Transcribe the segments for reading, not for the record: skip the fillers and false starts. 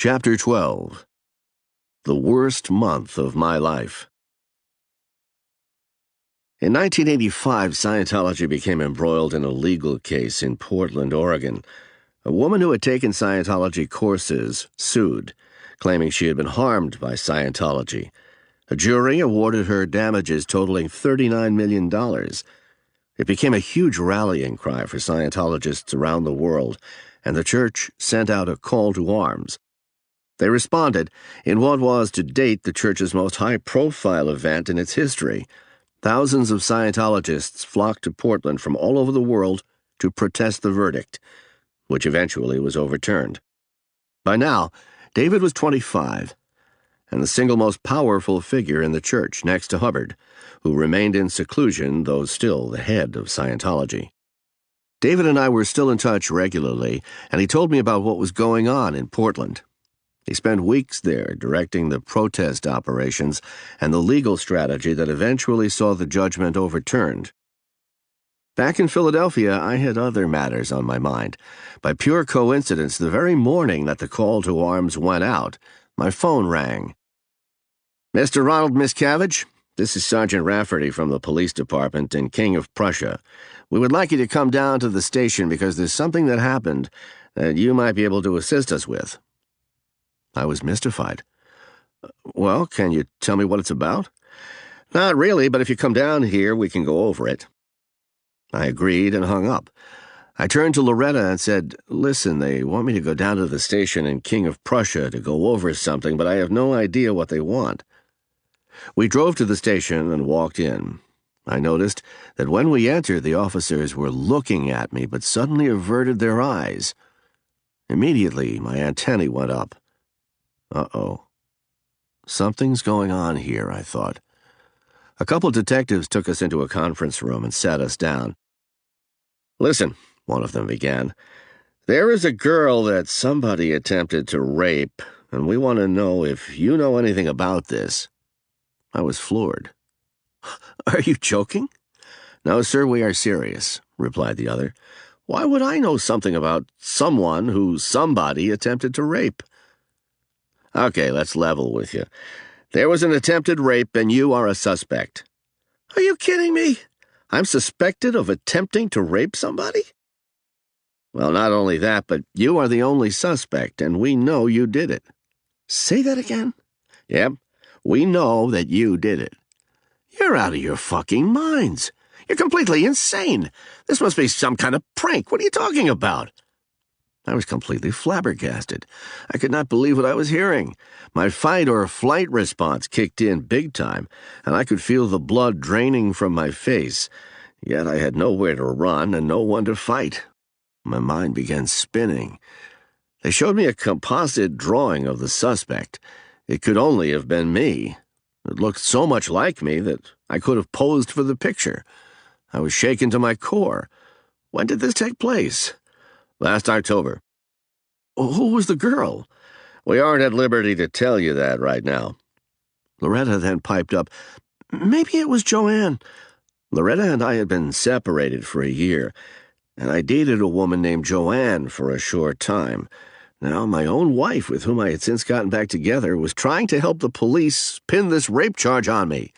Chapter 12. The Worst Month of My Life. In 1985, Scientology became embroiled in a legal case in Portland, Oregon. A woman who had taken Scientology courses sued, claiming she had been harmed by Scientology. A jury awarded her damages totaling $39 million. It became a huge rallying cry for Scientologists around the world, and the church sent out a call to arms. They responded in what was to date the church's most high-profile event in its history. Thousands of Scientologists flocked to Portland from all over the world to protest the verdict, which eventually was overturned. By now, David was 25, and the single most powerful figure in the church, next to Hubbard, who remained in seclusion, though still the head of Scientology. David and I were still in touch regularly, and he told me about what was going on in Portland. He spent weeks there directing the protest operations and the legal strategy that eventually saw the judgment overturned. Back in Philadelphia, I had other matters on my mind. By pure coincidence, the very morning that the call to arms went out, my phone rang. "Mr. Ronald Miscavige, this is Sergeant Rafferty from the police department in King of Prussia. We would like you to come down to the station because there's something that happened that you might be able to assist us with." I was mystified. "Well, can you tell me what it's about?" "Not really, but if you come down here, we can go over it." I agreed and hung up. I turned to Loretta and said, "Listen, they want me to go down to the station in King of Prussia to go over something, but I have no idea what they want." We drove to the station and walked in. I noticed that when we entered, the officers were looking at me, but suddenly averted their eyes. Immediately, my antennae went up. Uh-oh. Something's going on here, I thought. A couple detectives took us into a conference room and sat us down. "Listen," one of them began, "there is a girl that somebody attempted to rape, and we want to know if you know anything about this." I was floored. "Are you joking?" "No, sir, we are serious," replied the other. "Why would I know something about someone who somebody attempted to rape?" "Okay, let's level with you. There was an attempted rape, and you are a suspect." "Are you kidding me? I'm suspected of attempting to rape somebody?" "Well, not only that, but you are the only suspect, and we know you did it." "Say that again?" "Yep, we know that you did it." "You're out of your fucking minds. You're completely insane. This must be some kind of prank. What are you talking about?" I was completely flabbergasted. I could not believe what I was hearing. My fight-or-flight response kicked in big time, and I could feel the blood draining from my face. Yet I had nowhere to run and no one to fight. My mind began spinning. They showed me a composite drawing of the suspect. It could only have been me. It looked so much like me that I could have posed for the picture. I was shaken to my core. When did this take place? "Last October." "Who was the girl?" "We aren't at liberty to tell you that right now." Loretta then piped up, "Maybe it was Joanne." Loretta and I had been separated for a year, and I dated a woman named Joanne for a short time. Now my own wife, with whom I had since gotten back together, was trying to help the police pin this rape charge on me.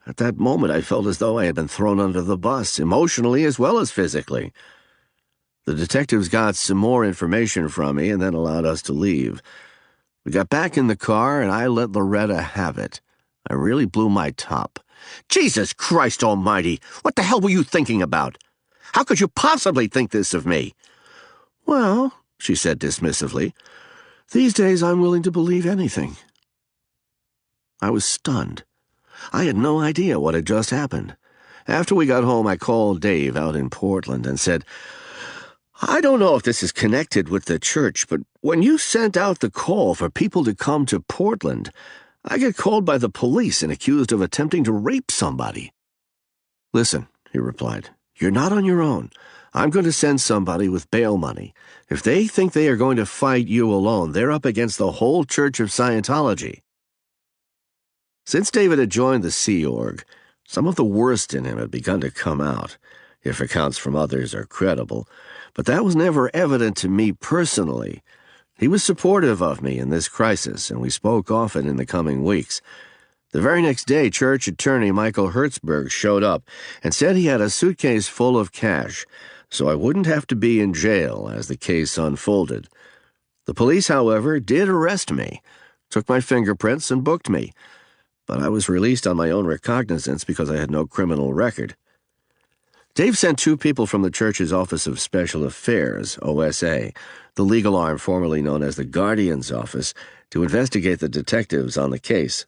At that moment, I felt as though I had been thrown under the bus, emotionally as well as physically. The detectives got some more information from me and then allowed us to leave. We got back in the car, and I let Loretta have it. I really blew my top. "Jesus Christ almighty! What the hell were you thinking about? How could you possibly think this of me?" "Well," she said dismissively, "these days I'm willing to believe anything." I was stunned. I had no idea what had just happened. After we got home, I called Dave out in Portland and said, "I don't know if this is connected with the church, but when you sent out the call for people to come to Portland, I get called by the police and accused of attempting to rape somebody." "Listen," he replied, "you're not on your own. I'm going to send somebody with bail money. If they think they are going to fight you alone, they're up against the whole Church of Scientology." Since David had joined the Sea Org, some of the worst in him had begun to come out, if accounts from others are credible, but that was never evident to me personally. He was supportive of me in this crisis, and we spoke often in the coming weeks. The very next day, church attorney Michael Hertzberg showed up and said he had a suitcase full of cash, so I wouldn't have to be in jail as the case unfolded. The police, however, did arrest me, took my fingerprints, and booked me, but I was released on my own recognizance because I had no criminal record. Dave sent 2 people from the church's Office of Special Affairs, OSA, the legal arm formerly known as the Guardian's Office, to investigate the detectives on the case.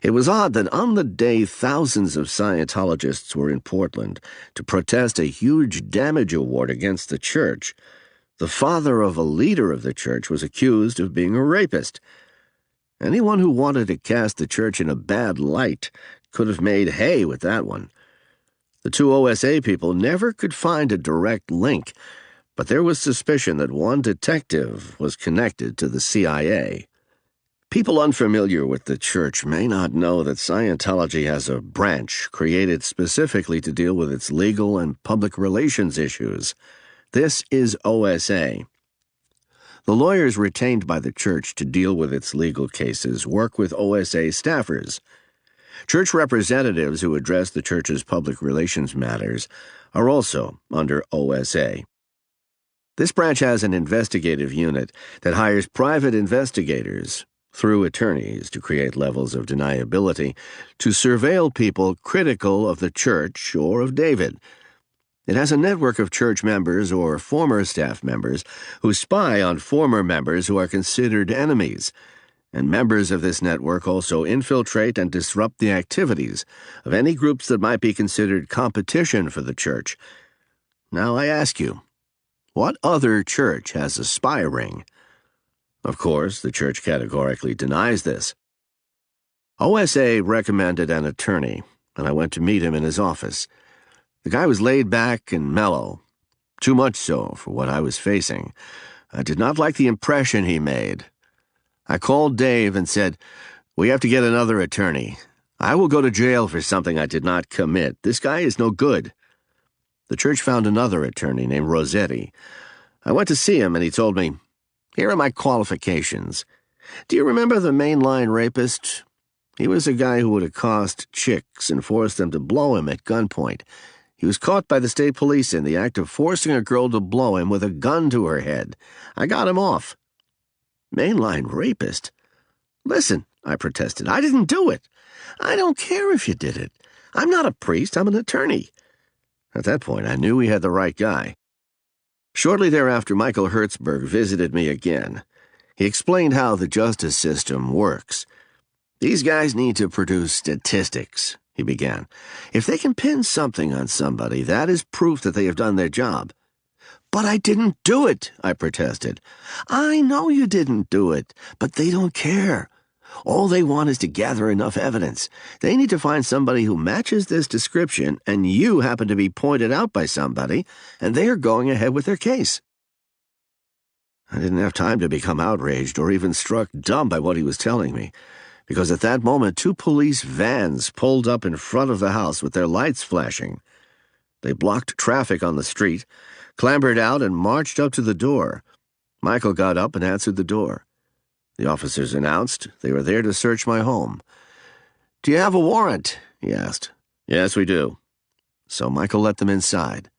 It was odd that on the day thousands of Scientologists were in Portland to protest a huge damage award against the church, the father of a leader of the church was accused of being a rapist. Anyone who wanted to cast the church in a bad light could have made hay with that one. The 2 OSA people never could find a direct link, but there was suspicion that one detective was connected to the CIA. People unfamiliar with the church may not know that Scientology has a branch created specifically to deal with its legal and public relations issues. This is OSA. The lawyers retained by the church to deal with its legal cases work with OSA staffers. Church representatives who address the church's public relations matters are also under OSA. This branch has an investigative unit that hires private investigators through attorneys to create levels of deniability to surveil people critical of the church or of David. It has a network of church members or former staff members who spy on former members who are considered enemies, and members of this network also infiltrate and disrupt the activities of any groups that might be considered competition for the church. Now I ask you, what other church has a spy ring? Of course, the church categorically denies this. OSA recommended an attorney, and I went to meet him in his office. The guy was laid back and mellow, too much so for what I was facing. I did not like the impression he made. I called Dave and said, "We have to get another attorney. I will go to jail for something I did not commit. This guy is no good." The church found another attorney named Rossetti. I went to see him and he told me, "Here are my qualifications. Do you remember the mainline rapist? He was a guy who would accost chicks and force them to blow him at gunpoint. He was caught by the state police in the act of forcing a girl to blow him with a gun to her head. I got him off." "Mainline rapist?" "Listen," I protested, "I didn't do it. I don't care if you did it. I'm not a priest, I'm an attorney." At that point, I knew we had the right guy. Shortly thereafter, Michael Hertzberg visited me again. He explained how the justice system works. "These guys need to produce statistics," he began. "If they can pin something on somebody, that is proof that they have done their job." "But I didn't do it," I protested. "I know you didn't do it, but they don't care. All they want is to gather enough evidence. They need to find somebody who matches this description, and you happen to be pointed out by somebody, and they are going ahead with their case." I didn't have time to become outraged or even struck dumb by what he was telling me, because at that moment 2 police vans pulled up in front of the house with their lights flashing. They blocked traffic on the street, clambered out, and marched up to the door. Michael got up and answered the door. The officers announced they were there to search my home. "Do you have a warrant?" he asked. "Yes, we do." So Michael let them inside.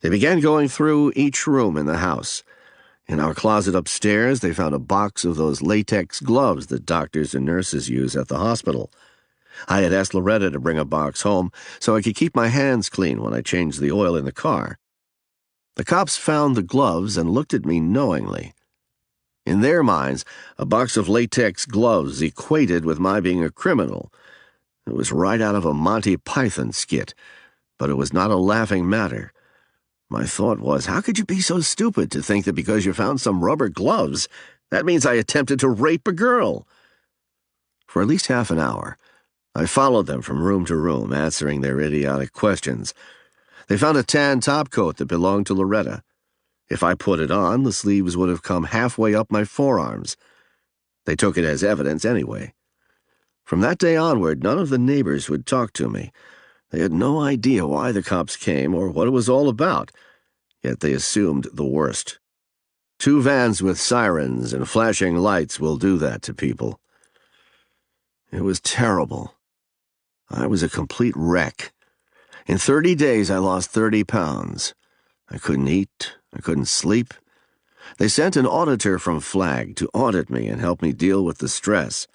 They began going through each room in the house. In our closet upstairs, they found a box of those latex gloves that doctors and nurses use at the hospital. I had asked Loretta to bring a box home so I could keep my hands clean when I changed the oil in the car. The cops found the gloves and looked at me knowingly. In their minds, a box of latex gloves equated with my being a criminal. It was right out of a Monty Python skit, but it was not a laughing matter. My thought was, how could you be so stupid to think that because you found some rubber gloves, that means I attempted to rape a girl? For at least half an hour, I followed them from room to room, answering their idiotic questions. They found a tan topcoat that belonged to Loretta. If I put it on, the sleeves would have come halfway up my forearms. They took it as evidence anyway. From that day onward, none of the neighbors would talk to me. They had no idea why the cops came or what it was all about, yet they assumed the worst. 2 vans with sirens and flashing lights will do that to people. It was terrible. I was a complete wreck. In 30 days, I lost 30 pounds. I couldn't eat. I couldn't sleep. They sent an auditor from Flag to audit me and help me deal with the stress.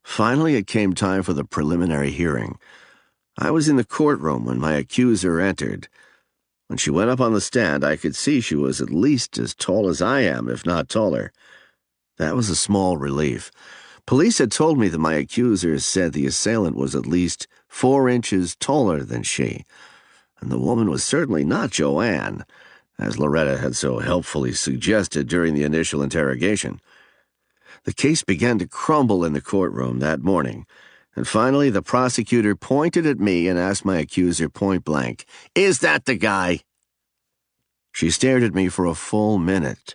Finally, it came time for the preliminary hearing. I was in the courtroom when my accuser entered. When she went up on the stand, I could see she was at least as tall as I am, if not taller. That was a small relief. Police had told me that my accuser said the assailant was at least 4 inches taller than she, and the woman was certainly not Joanne, as Loretta had so helpfully suggested during the initial interrogation. The case began to crumble in the courtroom that morning, and finally the prosecutor pointed at me and asked my accuser point blank, "Is that the guy?" She stared at me for a full minute,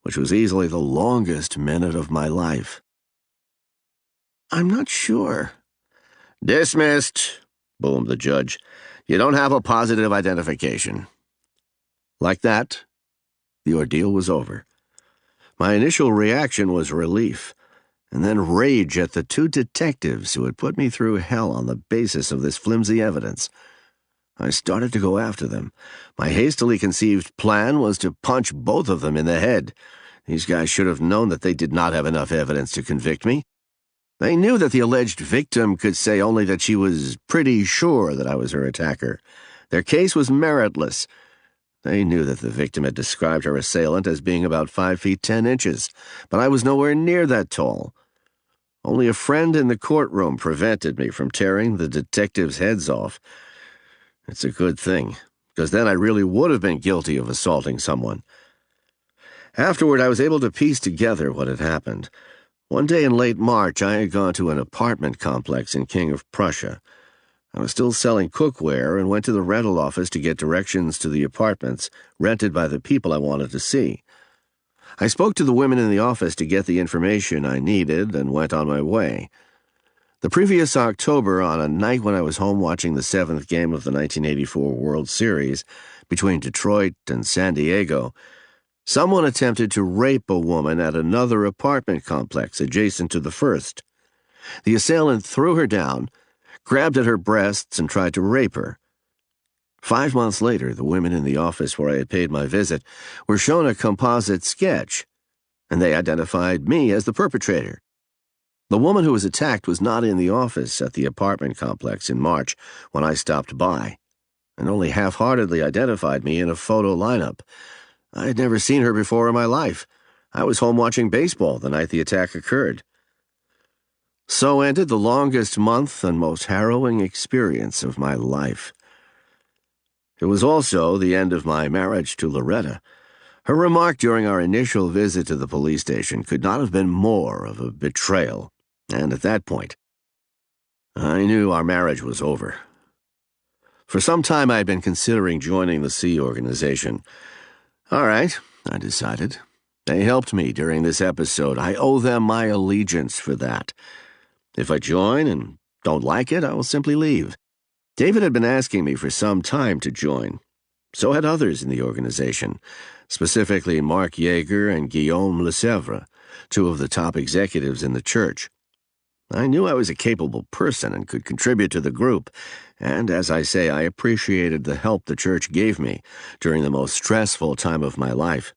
which was easily the longest minute of my life. "I'm not sure." "Dismissed," boomed the judge. "You don't have a positive identification." Like that, the ordeal was over. My initial reaction was relief, and then rage at the 2 detectives who had put me through hell on the basis of this flimsy evidence. I started to go after them. My hastily conceived plan was to punch both of them in the head. These guys should have known that they did not have enough evidence to convict me. They knew that the alleged victim could say only that she was pretty sure that I was her attacker. Their case was meritless. They knew that the victim had described her assailant as being about 5 feet 10 inches, but I was nowhere near that tall. Only a friend in the courtroom prevented me from tearing the detectives' heads off. It's a good thing, because then I really would have been guilty of assaulting someone. Afterward, I was able to piece together what had happened. One day in late March, I had gone to an apartment complex in King of Prussia. I was still selling cookware and went to the rental office to get directions to the apartments rented by the people I wanted to see. I spoke to the women in the office to get the information I needed and went on my way. The previous October, on a night when I was home watching the 7th game of the 1984 World Series between Detroit and San Diego, someone attempted to rape a woman at another apartment complex adjacent to the first. The assailant threw her down, grabbed at her breasts, and tried to rape her. 5 months later, the women in the office where I had paid my visit were shown a composite sketch, and they identified me as the perpetrator. The woman who was attacked was not in the office at the apartment complex in March when I stopped by, and only half-heartedly identified me in a photo lineup. I had never seen her before in my life. I was home watching baseball the night the attack occurred. So ended the longest month and most harrowing experience of my life. It was also the end of my marriage to Loretta. Her remark during our initial visit to the police station could not have been more of a betrayal, and at that point, I knew our marriage was over. For some time I had been considering joining the Sea Organization. All right, I decided. They helped me during this episode. I owe them my allegiance for that. If I join and don't like it, I will simply leave. David had been asking me for some time to join. So had others in the organization, specifically Mark Yeager and Guillaume Lesevre, 2 of the top executives in the church. I knew I was a capable person and could contribute to the group, and as I say, I appreciated the help the church gave me during the most stressful time of my life.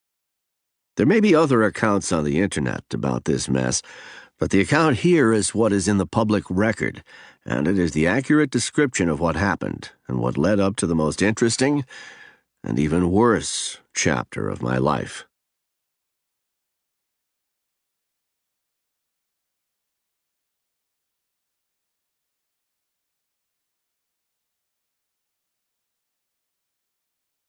There may be other accounts on the internet about this mess, but the account here is what is in the public record, and it is the accurate description of what happened and what led up to the most interesting and even worse chapter of my life.